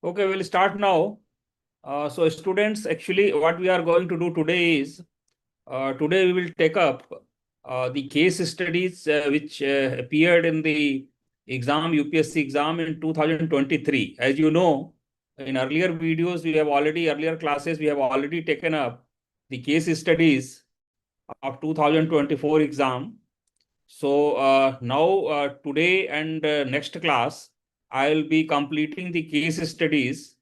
Okay, we'll start now. So students, actually what we are going to do today is, today we will take up the case studies which appeared in the exam, UPSC exam in 2023. As you know, in earlier videos, earlier classes, we have already taken up the case studies of 2024 exam. So now today and next class, I'll be completing the case studies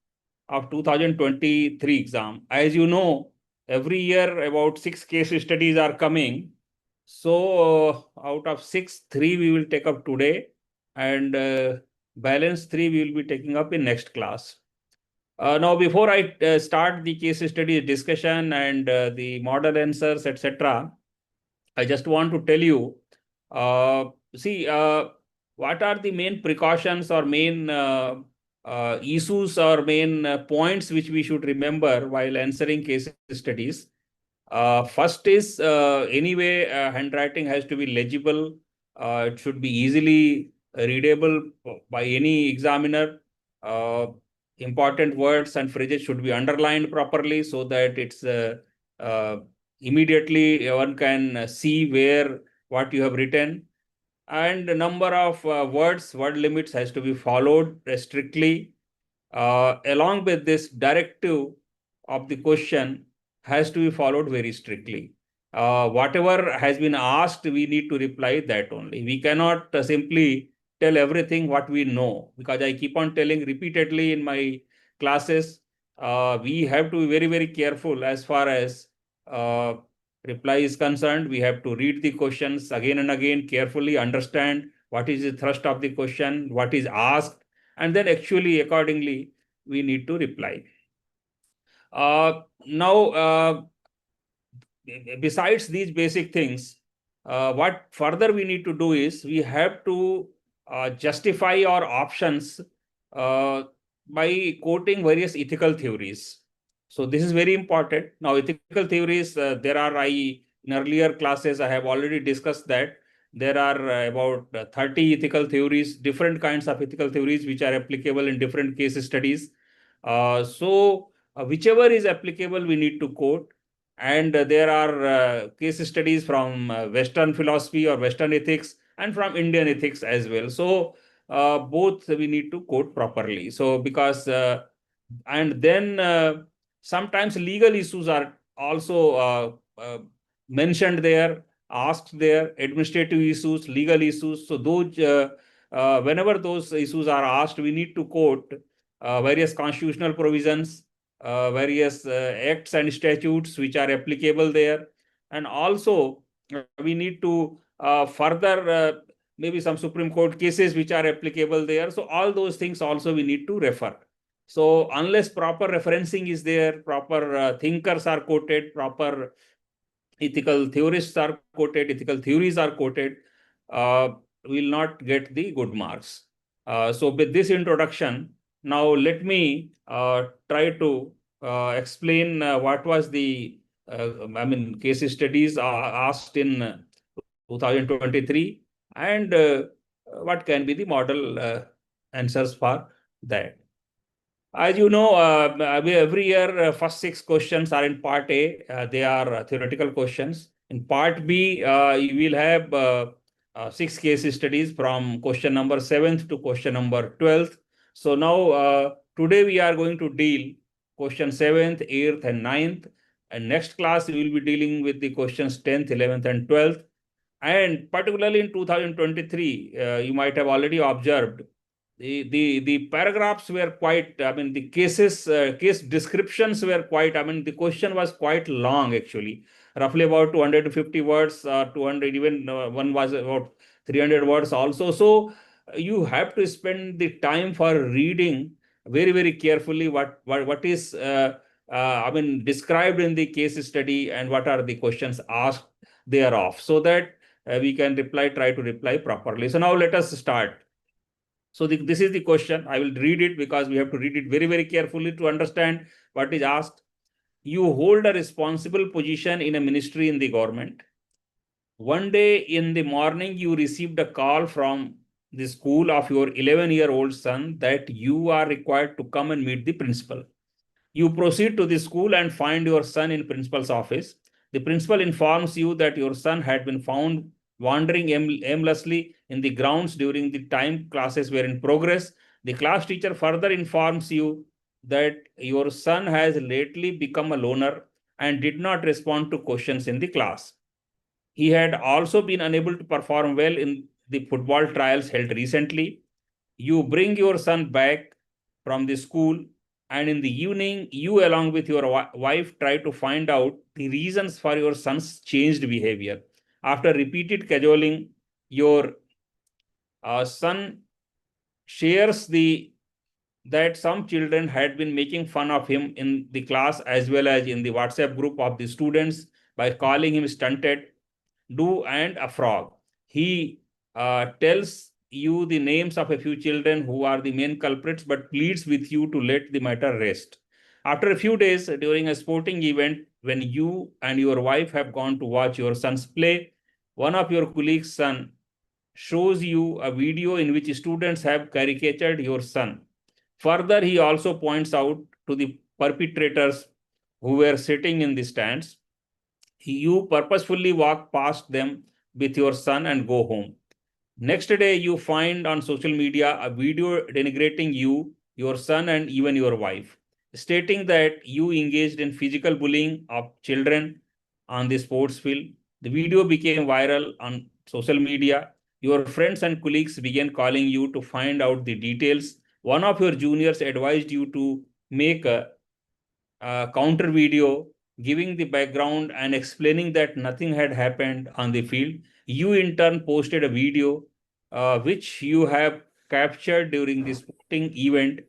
of 2023 exam. As you know, every year about 6 case studies are coming. So out of 6, 3 we will take up today, and balance 3 we will be taking up in next class. Now, before I start the case study discussion and the model answers, etc., I just want to tell you, uh, see, what are the main precautions or main issues or main points which we should remember while answering case studies. First is, anyway, handwriting has to be legible. It should be easily readable by any examiner. Uh, Important words and phrases should be underlined properly so that it's uh, immediately one can see where what you have written. And the number of word limits has to be followed strictly. Along with this, directive of the question has to be followed very strictly. Whatever has been asked, we need to reply that only. We cannot simply tell everything what we know, because I keep on telling repeatedly in my classes, we have to be very, very careful as far as uh, reply is concerned. We have to read the questions again and again carefully, understand what is the thrust of the question, what is asked, and then actually accordingly we need to reply. Now, besides these basic things, what further we need to do is we have to justify our options uh, by quoting various ethical theories. So this is very important. Now, ethical theories, in earlier classes, I have already discussed that there are about 30 ethical theories, different kinds of ethical theories, which are applicable in different case studies. Whichever is applicable, we need to quote. And there are case studies from Western philosophy or Western ethics and from Indian ethics as well. So both we need to quote properly. So because and then sometimes legal issues are also mentioned there, asked there, administrative issues, legal issues. So those whenever those issues are asked, we need to quote various constitutional provisions, various acts and statutes which are applicable there. And also, we need to further maybe some Supreme Court cases which are applicable there. So all those things also we need to refer. So unless proper referencing is there, proper thinkers are quoted, proper ethical theorists are quoted, ethical theories are quoted, will not get the good marks. So with this introduction, now let me try to explain what was the case studies asked in 2023, and what can be the model answers for that. As you know, every year, first 6 questions are in part A. They are theoretical questions. In part B, you will have 6 case studies from question number 7th to question number 12th. So now, today we are going to deal question 7th, 8th, and 9th. And next class, we will be dealing with the questions 10th, 11th, and 12th. And particularly in 2023, you might have already observed the paragraphs were quite, the case descriptions were quite, the question was quite long actually, roughly about 250 words, 200, even one was about 300 words also. So you have to spend the time for reading very, very carefully what is described in the case study and what are the questions asked thereof, so that we can try to reply properly. So now let us start. So this is the question. I will read it because we have to read it very, very carefully to understand what is asked. You hold a responsible position in a ministry in the government. One day in the morning, you received a call from the school of your 11-year-old son that you are required to come and meet the principal. You proceed to the school and find your son in principal's office. The principal informs you that your son had been found wandering aimlessly in the grounds during the time classes were in progress. The class teacher further informs you that your son has lately become a loner and did not respond to questions in the class. He had also been unable to perform well in the football trials held recently. You bring your son back from the school, and in the evening, you, along with your wife, try to find out the reasons for your son's changed behavior. After repeated cajoling, your son shares that some children had been making fun of him in the class as well as in the WhatsApp group of the students by calling him stunted, do, and a frog. He tells you the names of a few children who are the main culprits, but pleads with you to let the matter rest. After a few days, during a sporting event, when you and your wife have gone to watch your son's play, one of your colleagues' son shows you a video in which students have caricatured your son. Further, he also points out to the perpetrators who were sitting in the stands. You purposefully walk past them with your son and go home. Next day, you find on social media a video denigrating you, your son, and even your wife, stating that you engaged in physical bullying of children on the sports field. The video became viral on social media. Your friends and colleagues began calling you to find out the details. One of your juniors advised you to make a counter video giving the background and explaining that nothing had happened on the field. You, in turn, posted a video which you have captured during the sporting event,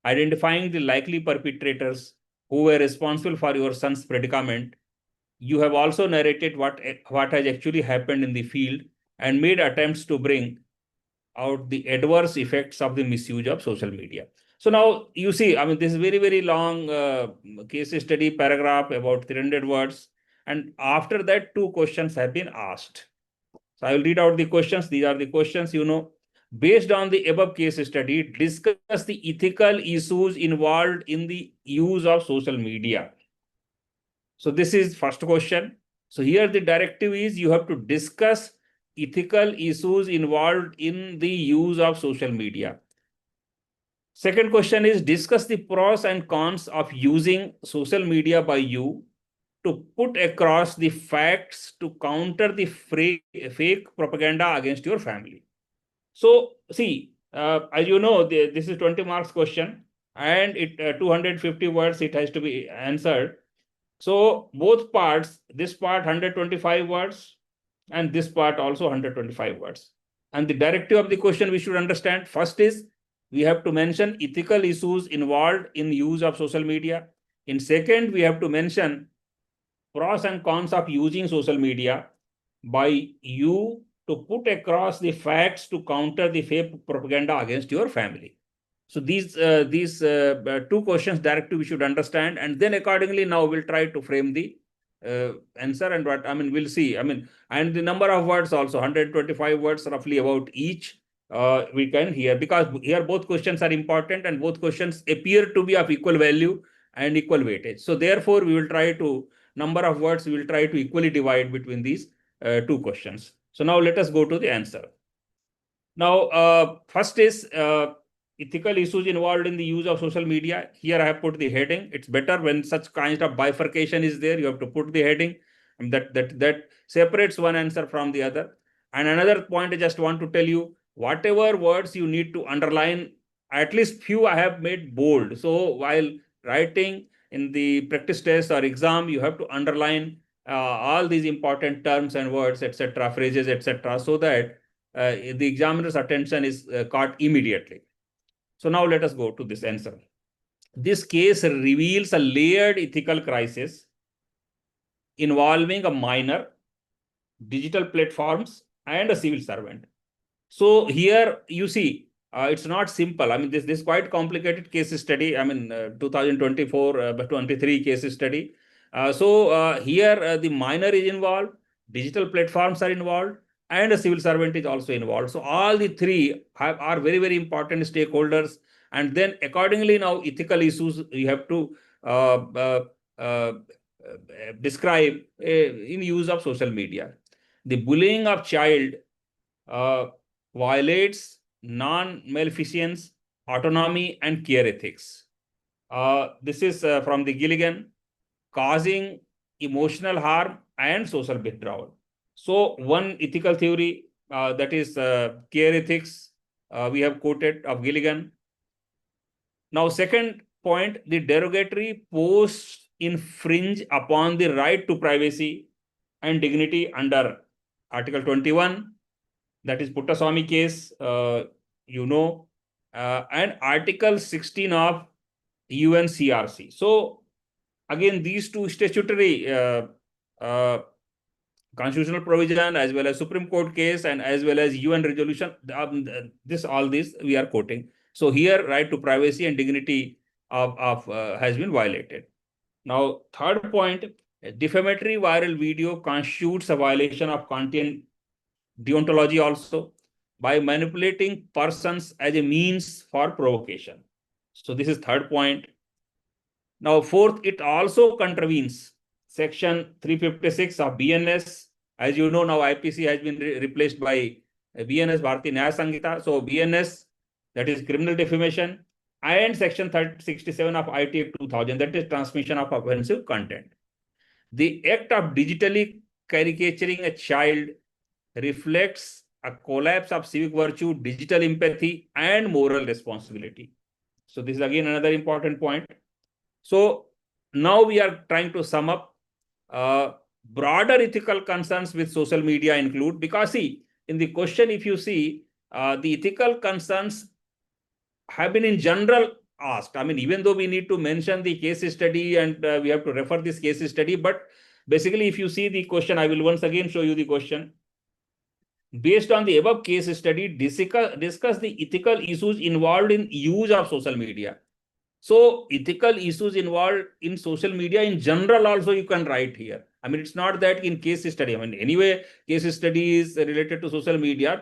identifying the likely perpetrators who were responsible for your son's predicament. You have also narrated what has actually happened in the field and made attempts to bring out the adverse effects of the misuse of social media. So now you see, I mean, this is very, very long case study paragraph, about 300 words. And after that, two questions have been asked. So I will read out the questions. These are the questions, Based on the above case study, discuss the ethical issues involved in the use of social media. So this is first question. So here the directive is you have to discuss ethical issues involved in the use of social media. Second question is discuss the pros and cons of using social media by you to put across the facts to counter the fake propaganda against your family. So see, as you know, this is 20 marks question and it 250 words it has to be answered. So both parts, this part 125 words and this part also 125 words. And the directive of the question we should understand first is we have to mention ethical issues involved in the use of social media. In second, we have to mention pros and cons of using social media by you to put across the facts to counter the fake propaganda against your family. So these two questions directly we should understand, and then accordingly now we'll try to frame the answer and what I mean we'll see. I mean, and the number of words also 125 words roughly about each we can hear, because here both questions are important and both questions appear to be of equal value and equal weightage. So therefore we will try to number of words we will try to equally divide between these two questions. So now let us go to the answer. Now, first is ethical issues involved in the use of social media. Here I have put the heading. It's better when such kind of bifurcation is there. You have to put the heading, and that separates one answer from the other. And another point I just want to tell you, whatever words you need to underline, at least few I have made bold. So while writing in the practice test or exam, you have to underline all these important terms and words, etc., phrases, etc., so that the examiner's attention is caught immediately. So now let us go to this answer. This case reveals a layered ethical crisis involving a minor, digital platforms, and a civil servant. So here you see, it's not simple. I mean, this is quite complicated case study. I mean, 2024, 23 case study. So here the minor is involved, digital platforms are involved, and a civil servant is also involved. So all the three are very, very important stakeholders. And then accordingly, now ethical issues you have to uh, uh, uh, describe in use of social media. The bullying of child uh, violates non-maleficence, autonomy, and care ethics. This is from the Gilligan, causing emotional harm and social withdrawal. So one ethical theory, that is care ethics, we have quoted of Gilligan. Now, second point, the derogatory posts infringe upon the right to privacy and dignity under Article 21, that is Puttaswamy case, and Article 16 of UNCRC. So again, these two statutory uh, constitutional provision, as well as Supreme Court case, and as well as UN resolution, all this we are quoting. So here, right to privacy and dignity of has been violated. Now, third point, defamatory viral video constitutes a violation of content deontology also by manipulating persons as a means for provocation. So this is third point. Now, fourth, it also contravenes Section 356 of BNS. As you know, now IPC has been replaced by BNS, Bharatiya Nyaya Sanhita. So BNS, that is criminal defamation, and Section 367 of IT Act 2000, that is transmission of offensive content. The act of digitally caricaturing a child reflects a collapse of civic virtue, digital empathy, and moral responsibility. So this is again another important point. So now we are trying to sum up. Broader ethical concerns with social media include, because see, in the question, if you see, the ethical concerns have been in general asked. I mean, even though we need to mention the case study and we have to refer this case study, but basically, if you see the question, I will once again show you the question. Based on the above case study, discuss the ethical issues involved in use of social media. So ethical issues involved in social media in general also you can write here. I mean, it's not that in case study. I mean, anyway, case study is related to social media.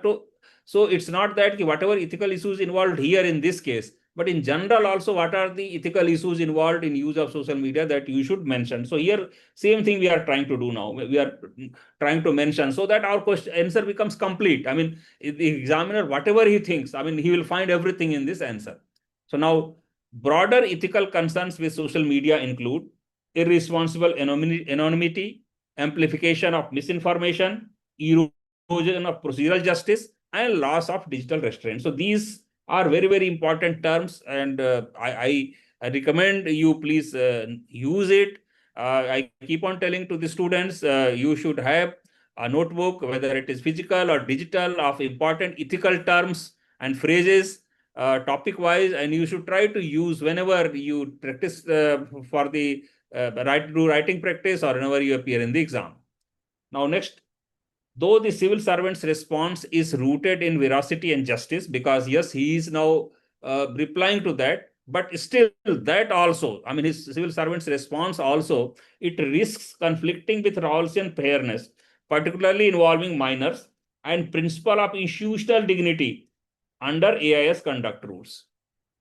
So it's not that whatever ethical issues involved here in this case, but in general also what are the ethical issues involved in use of social media that you should mention. So here, same thing we are trying to do now. We are trying to mention so that our question answer becomes complete. I mean, the examiner, whatever he thinks, I mean, he will find everything in this answer. So now, broader ethical concerns with social media include irresponsible anonymity, amplification of misinformation, erosion of procedural justice, and loss of digital restraint. So these are very, very important terms, and I recommend you please use it. I keep on telling to the students, you should have a notebook, whether it is physical or digital, of important ethical terms and phrases topic wise, and you should try to use whenever you practice for the writing practice or whenever you appear in the exam. Now, next, though the civil servant's response is rooted in veracity and justice, because yes, he is now replying to that, but still that also, I mean, his civil servant's response also, it risks conflicting with rules and fairness, particularly involving minors, and principle of institutional dignity under AIS conduct rules.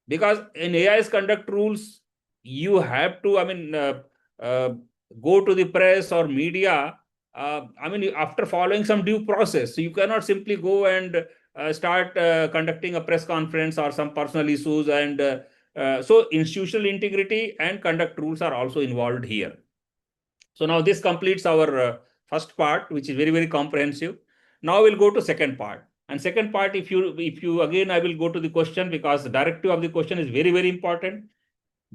Because in AIS conduct rules, you have to, I mean, uh, go to the press or media, I mean, after following some due process. So you cannot simply go and start conducting a press conference or some personal issues. And so institutional integrity and conduct rules are also involved here. So now this completes our first part, which is very, very comprehensive. Now we'll go to second part. And second part, if you again, I will go to the question because the directive of the question is very, very important.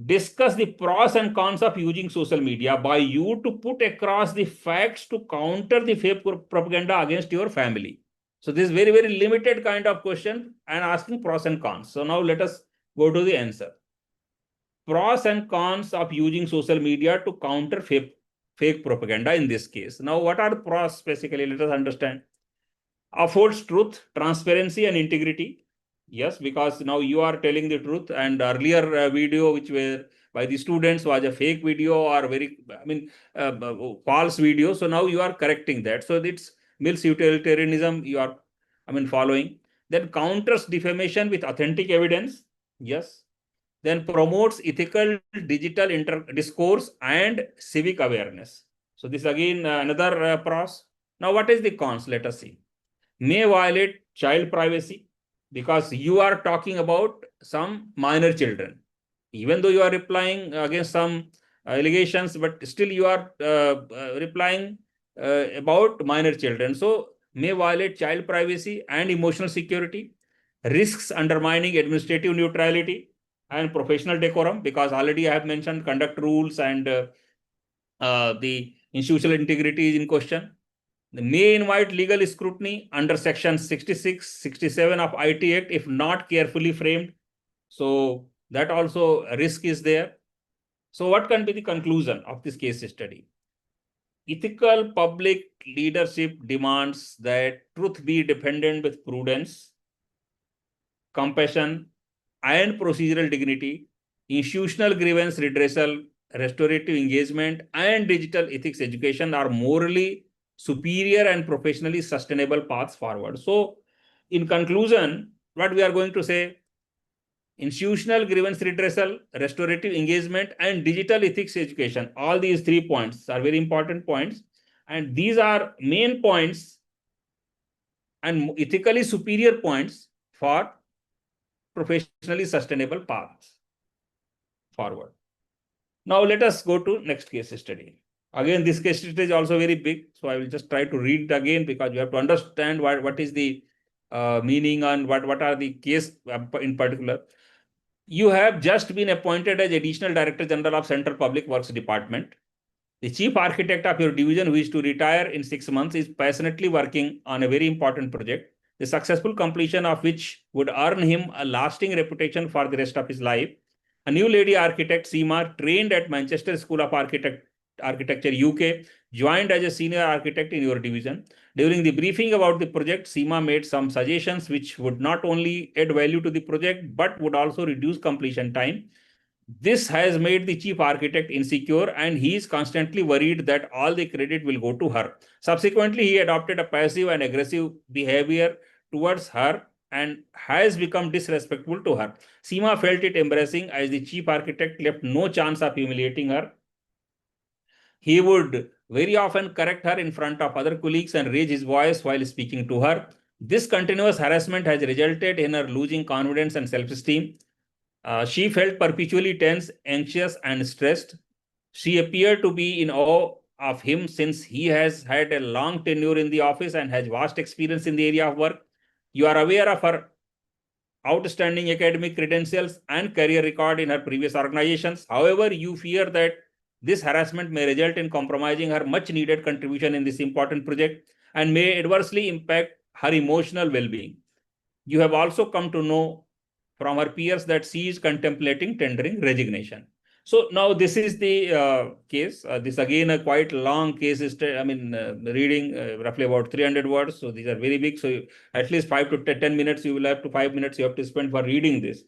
Discuss the pros and cons of using social media by you to put across the facts to counter the fake propaganda against your family. So this is very, very limited kind of question and asking pros and cons. So now let us go to the answer. Pros and cons of using social media to counter fake propaganda in this case. Now, what are the pros basically? Let us understand. Affords truth, transparency, and integrity. Yes, because now you are telling the truth, and earlier video which were by the students was a fake video or very, I mean, false video. So now you are correcting that. So it's Mill's utilitarianism you are, following. Then counters defamation with authentic evidence. Yes. Then promotes ethical digital discourse and civic awareness. So this again another pros. Now what is the cons? Let us see. May violate child privacy because you are talking about some minor children. Even though you are replying against some allegations, but still you are replying about minor children. So may violate child privacy and emotional security, risks undermining administrative neutrality and professional decorum, because already I have mentioned conduct rules and the institutional integrity is in question. They may invite legal scrutiny under section 66, 67 of IT Act if not carefully framed. So that also a risk is there. So what can be the conclusion of this case study? Ethical public leadership demands that truth be defended with prudence, compassion, and procedural dignity, institutional grievance redressal, restorative engagement, and digital ethics education are morally superior and professionally sustainable paths forward. So, in conclusion, what we are going to say, institutional grievance redressal, restorative engagement, and digital ethics education, all these 3 points are very important points. And these are main points and ethically superior points for professionally sustainable paths forward. Now let us go to next case study. Again, this case study is also very big, so I will just try to read it again because you have to understand what is the meaning and what are the case in particular. You have just been appointed as Additional Director General of Central Public Works Department. The chief architect of your division, who is to retire in 6 months, is passionately working on a very important project, the successful completion of which would earn him a lasting reputation for the rest of his life. A new lady architect, Seema, trained at Manchester School of Architecture, UK, joined as a senior architect in your division. During the briefing about the project, Seema made some suggestions which would not only add value to the project, but would also reduce completion time. This has made the chief architect insecure and he is constantly worried that all the credit will go to her. Subsequently, he adopted a passive and aggressive behavior towards her and has become disrespectful to her. Seema felt it embarrassing as the chief architect left no chance of humiliating her. He would very often correct her in front of other colleagues and raise his voice while speaking to her. This continuous harassment has resulted in her losing confidence and self-esteem. She felt perpetually tense, anxious, and stressed. She appeared to be in awe of him since he has had a long tenure in the office and has vast experience in the area of work. You are aware of her outstanding academic credentials and career record in her previous organizations. However, you fear that this harassment may result in compromising her much needed contribution in this important project and may adversely impact her emotional well-being. You have also come to know from her peers that she is contemplating tendering resignation. So now this is the case. This again a quite long case. Reading roughly about 300 words. So these are very big. So at least 5 to 10 minutes you will have to 5 minutes you have to spend for reading this.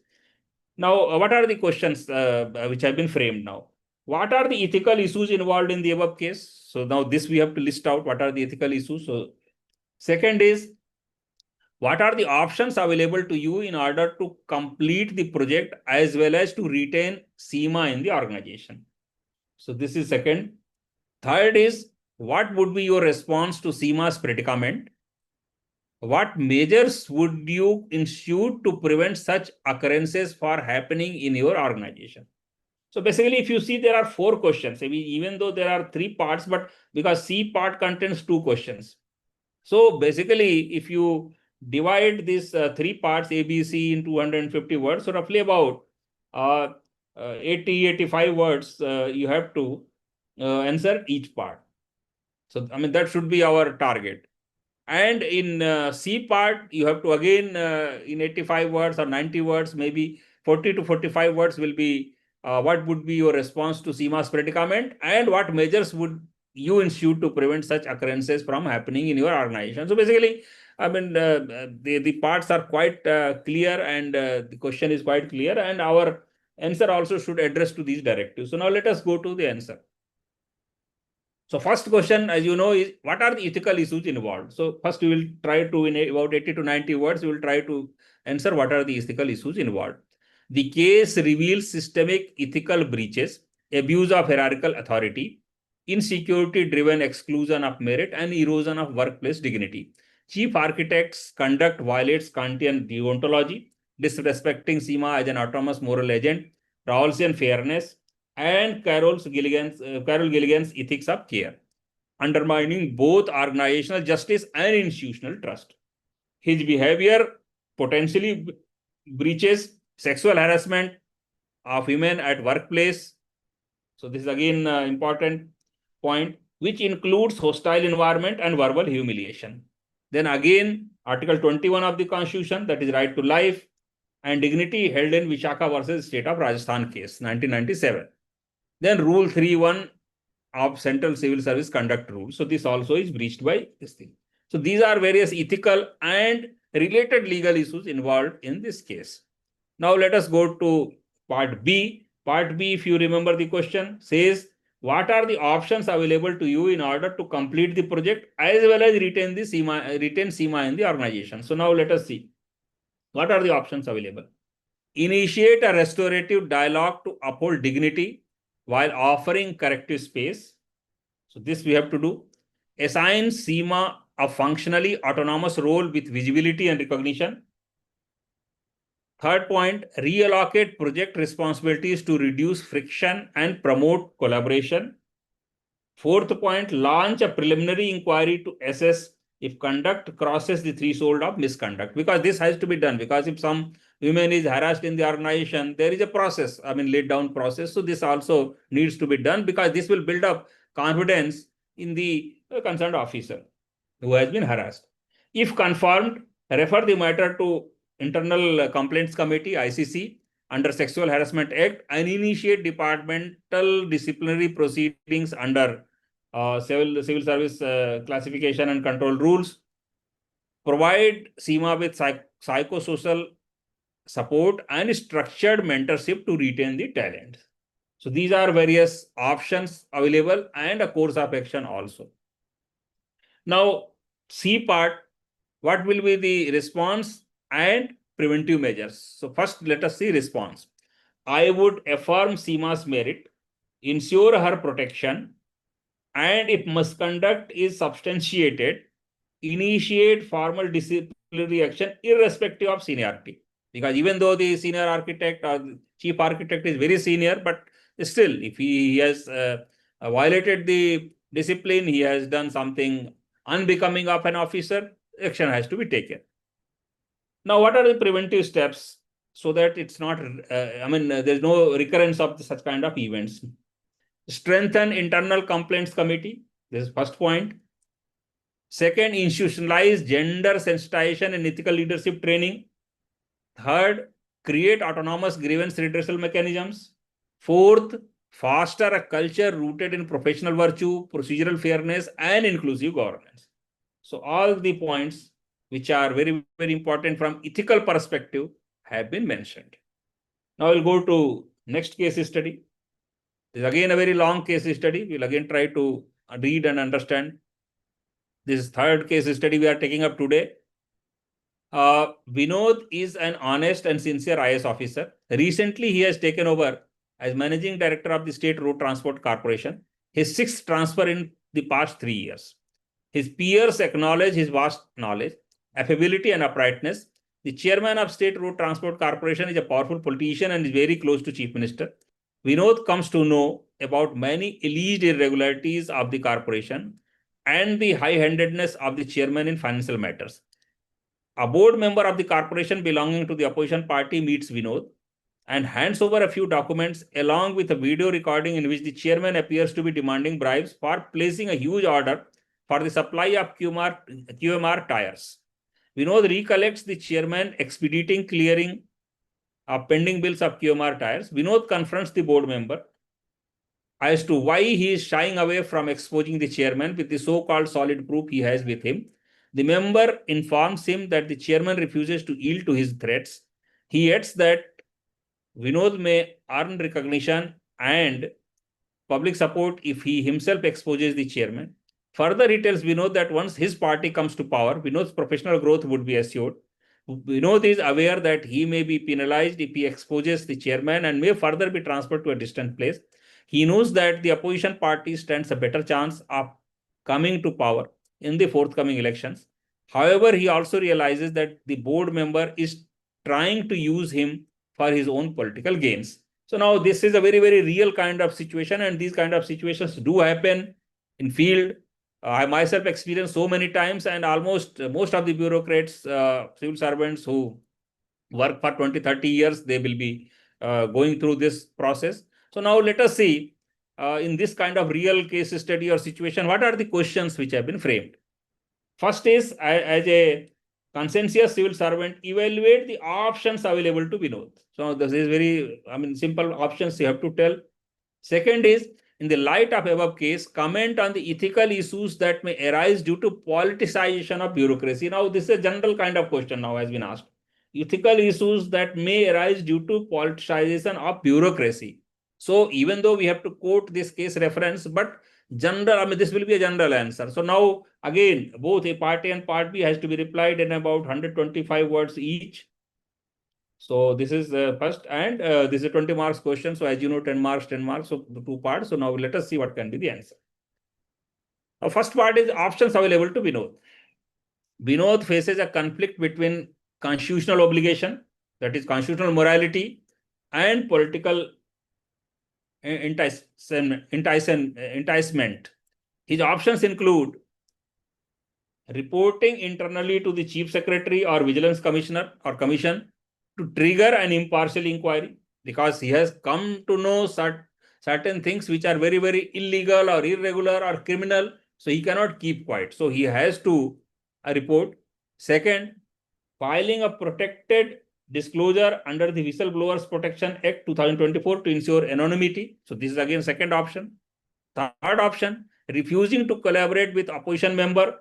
Now, what are the questions which have been framed now? What are the ethical issues involved in the above case? So now this we have to list out what are the ethical issues. So second is, what are the options available to you in order to complete the project as well as to retain Seema in the organization? So this is second. Third is, what would be your response to Seema's predicament? What measures would you institute to prevent such occurrences from happening in your organization? So basically, if you see, there are 4 questions. Even though there are 3 parts, but because C part contains 2 questions. So basically, if you divide these 3 parts A, B, C in 250 words, so roughly about 80, 85 words you have to answer each part. So that should be our target. And in C part, you have to again in 85 words or 90 words, maybe 40 to 45 words will be what would be your response to Seema's predicament and what measures would you institute to prevent such occurrences from happening in your organization. So basically, the parts are quite clear and the question is quite clear and our answer also should address to these directives. So now let us go to the answer. So first question, as you know, is what are the ethical issues involved? So first we will try to, in about 80 to 90 words, we will try to answer what are the ethical issues involved. The case reveals systemic ethical breaches, abuse of hierarchical authority, insecurity-driven exclusion of merit, and erosion of workplace dignity. Chief architect's conduct violates Kantian deontology, disrespecting SEMA as an autonomous moral agent, Rawlsian fairness, and Carol Gilligan's ethics of care, undermining both organizational justice and institutional trust. His behavior potentially breaches sexual harassment of women at workplace. So this is again important point, which includes hostile environment and verbal humiliation. Then again, Article 21 of the Constitution, that is right to life and dignity, held in Vishaka versus State of Rajasthan case, 1997. Then Rule 3.1 of Central Civil Service Conduct Rule. So this also is breached by this thing. So these are various ethical and related legal issues involved in this case. Now let us go to part B. Part B, if you remember the question, says what are the options available to you in order to complete the project as well as retain SEMA in the organization. So now let us see what are the options available. Initiate a restorative dialogue to uphold dignity while offering corrective space. So this we have to do. Assign SEMA a functionally autonomous role with visibility and recognition. Third point, reallocate project responsibilities to reduce friction and promote collaboration. Fourth point, launch a preliminary inquiry to assess if conduct crosses the threshold of misconduct, because this has to be done, because if some women is harassed in the organization, there is a process, laid down process. So this also needs to be done, because this will build up confidence in the concerned officer who has been harassed. If confirmed, refer the matter to Internal Complaints Committee, ICC, under Sexual Harassment Act, and initiate departmental disciplinary proceedings under civil service classification and control rules. Provide SEMA with psychosocial support and structured mentorship to retain the talent. So these are various options available and a course of action also. Now, C part, what will be the response and preventive measures? So first, let us see response. I would affirm SEMA's merit, ensure her protection, and if misconduct is substantiated, initiate formal disciplinary action irrespective of seniority. Because even though the senior architect or the chief architect is very senior, but still, if he has violated the discipline, he has done something unbecoming of an officer, action has to be taken. Now, what are the preventive steps so that it's not, there's no recurrence of such kind of events? Strengthen internal complaints committee. This is first point. Second, institutionalize gender sensitization and ethical leadership training. Third, create autonomous grievance redressal mechanisms. Fourth, foster a culture rooted in professional virtue, procedural fairness, and inclusive governance. So all the points which are very, very important from ethical perspective have been mentioned. Now we'll go to next case study. This is again a very long case study. We'll again try to read and understand. This third case study we are taking up today. Vinod is an honest and sincere IS officer. Recently, he has taken over as managing director of the State Road Transport Corporation, his sixth transfer in the past 3 years. His peers acknowledge his vast knowledge, affability, and uprightness. The chairman of State Road Transport Corporation is a powerful politician and is very close to Chief Minister. Vinod comes to know about many alleged irregularities of the corporation and the high-handedness of the chairman in financial matters. A board member of the corporation belonging to the opposition party meets Vinod and hands over a few documents along with a video recording in which the chairman appears to be demanding bribes for placing a huge order for the supply of QMR tires. Vinod recollects the chairman expediting clearing of pending bills of QMR tires. Vinod confronts the board member as to why he is shying away from exposing the chairman with the so-called solid proof he has with him. The member informs him that the chairman refuses to yield to his threats. He adds that Vinod may earn recognition and public support if he himself exposes the chairman. Further, he tells Vinod that once his party comes to power, Vinod's professional growth would be assured. Vinod is aware that he may be penalized if he exposes the chairman and may further be transferred to a distant place. He knows that the opposition party stands a better chance of coming to power in the forthcoming elections. However, he also realizes that the board member is trying to use him for his own political gains. So now this is a very, very real kind of situation, and these kind of situations do happen in field. I myself experienced so many times, and almost most of the bureaucrats, civil servants who work for 20, 30 years, they will be going through this process. So now let us see in this kind of real case study or situation, what are the questions which have been framed. First is, as a conscientious civil servant, evaluate the options available to Vinod. So this is very, simple options you have to tell. Second is, in the light of above case, comment on the ethical issues that may arise due to politicization of bureaucracy. Now, this is a general kind of question now has been asked. Ethical issues that may arise due to politicization of bureaucracy. So even though we have to quote this case reference, but general, this will be a general answer. So now, again, both a part A and part B has to be replied in about 125 words each. So this is the first, and this is a 20 marks question. So as you know, 10 marks, 10 marks, so the two parts. So now let us see what can be the answer. Now, first part is options available to Vinod. Vinod faces a conflict between constitutional obligation, that is constitutional morality, and political enticement. His options include reporting internally to the chief secretary or vigilance commissioner or commission to trigger an impartial inquiry, because he has come to know certain things which are very, very illegal or irregular or criminal. So he cannot keep quiet. So he has to report. Second, filing a protected disclosure under the Whistleblowers Protection Act 2024 to ensure anonymity. So this is again second option. Third option, refusing to collaborate with opposition member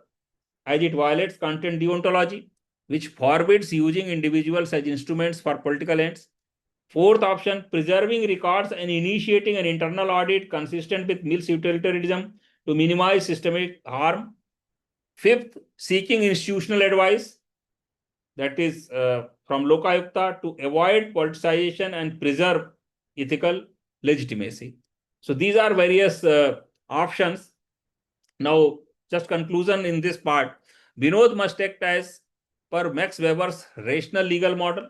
as it violates content deontology, which forbids using individuals as instruments for political ends. Fourth option, preserving records and initiating an internal audit consistent with Mill's utilitarianism to minimize systemic harm. Fifth, seeking institutional advice, that is from Lokayukta, to avoid politicization and preserve ethical legitimacy. So these are various options. Now, just conclusion in this part, Vinod must act as per Max Weber's rational legal model,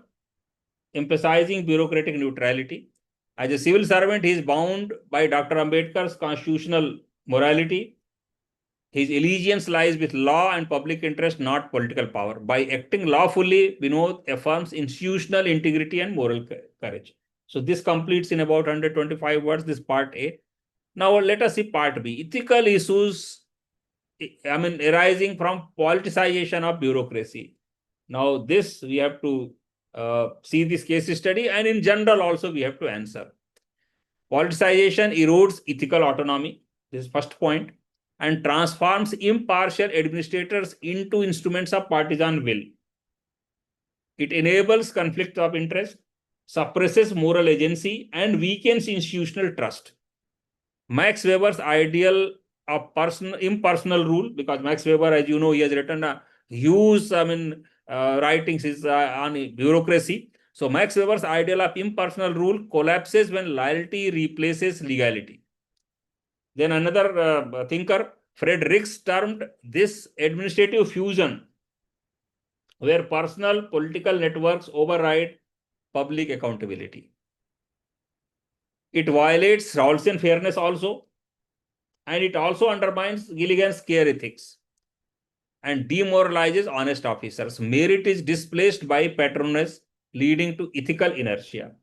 emphasizing bureaucratic neutrality. As a civil servant, he is bound by Dr. Ambedkar's constitutional morality. His allegiance lies with law and public interest, not political power. By acting lawfully, Vinod affirms institutional integrity and moral courage. So this completes in about 125 words, this part A. Now let us see part B. Ethical issues, arising from politicization of bureaucracy. Now this we have to see this case study, and in general also we have to answer. Politicization erodes ethical autonomy. This is first point, and transforms impartial administrators into instruments of partisan will. It enables conflict of interest, suppresses moral agency, and weakens institutional trust. Max Weber's ideal of impersonal rule, because Max Weber, as you know, he has written a huge, writings is on bureaucracy. So Max Weber's ideal of impersonal rule collapses when loyalty replaces legality. Then another thinker, Friedrichs, termed this administrative fusion, where personal political networks override public accountability. It violates Rawlsian fairness also, and it also undermines Gilligan's care ethics and demoralizes honest officers. Merit is displaced by patronage, leading to ethical inertia.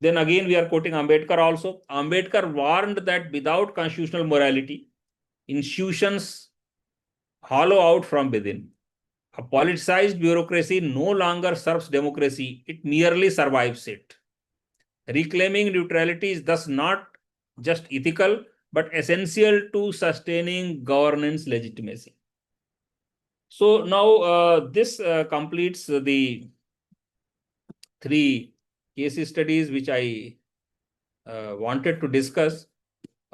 Then again, we are quoting Ambedkar also. Ambedkar warned that without constitutional morality, institutions hollow out from within. A politicized bureaucracy no longer serves democracy, it merely survives it. Reclaiming neutrality is thus not just ethical, but essential to sustaining governance legitimacy. So now this completes the 3 case studies which I wanted to discuss.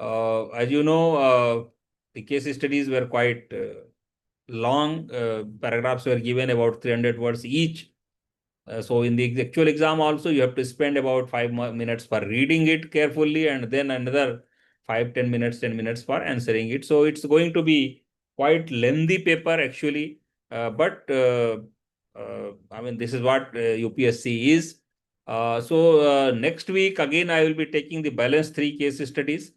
As you know, the case studies were quite long. Paragraphs were given about 300 words each. So in the actual exam also, you have to spend about 5 minutes for reading it carefully, and then another 5, 10 minutes, 10 minutes for answering it. So it's going to be quite lengthy paper actually. But I mean, this is what UPSC is. So next week again, I will be taking the balance three case studies.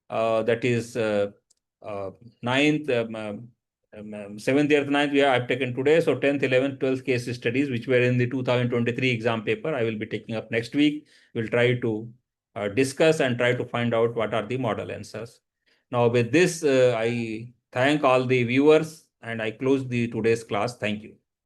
That is uh, ninth, 7th, 8th, 9th, I've taken today. So 10th, 11th, 12th case studies, which were in the 2023 exam paper, I will be taking up next week. We'll try to discuss and try to find out what are the model answers. Now, with this, I thank all the viewers and I close the today's class. Thank you.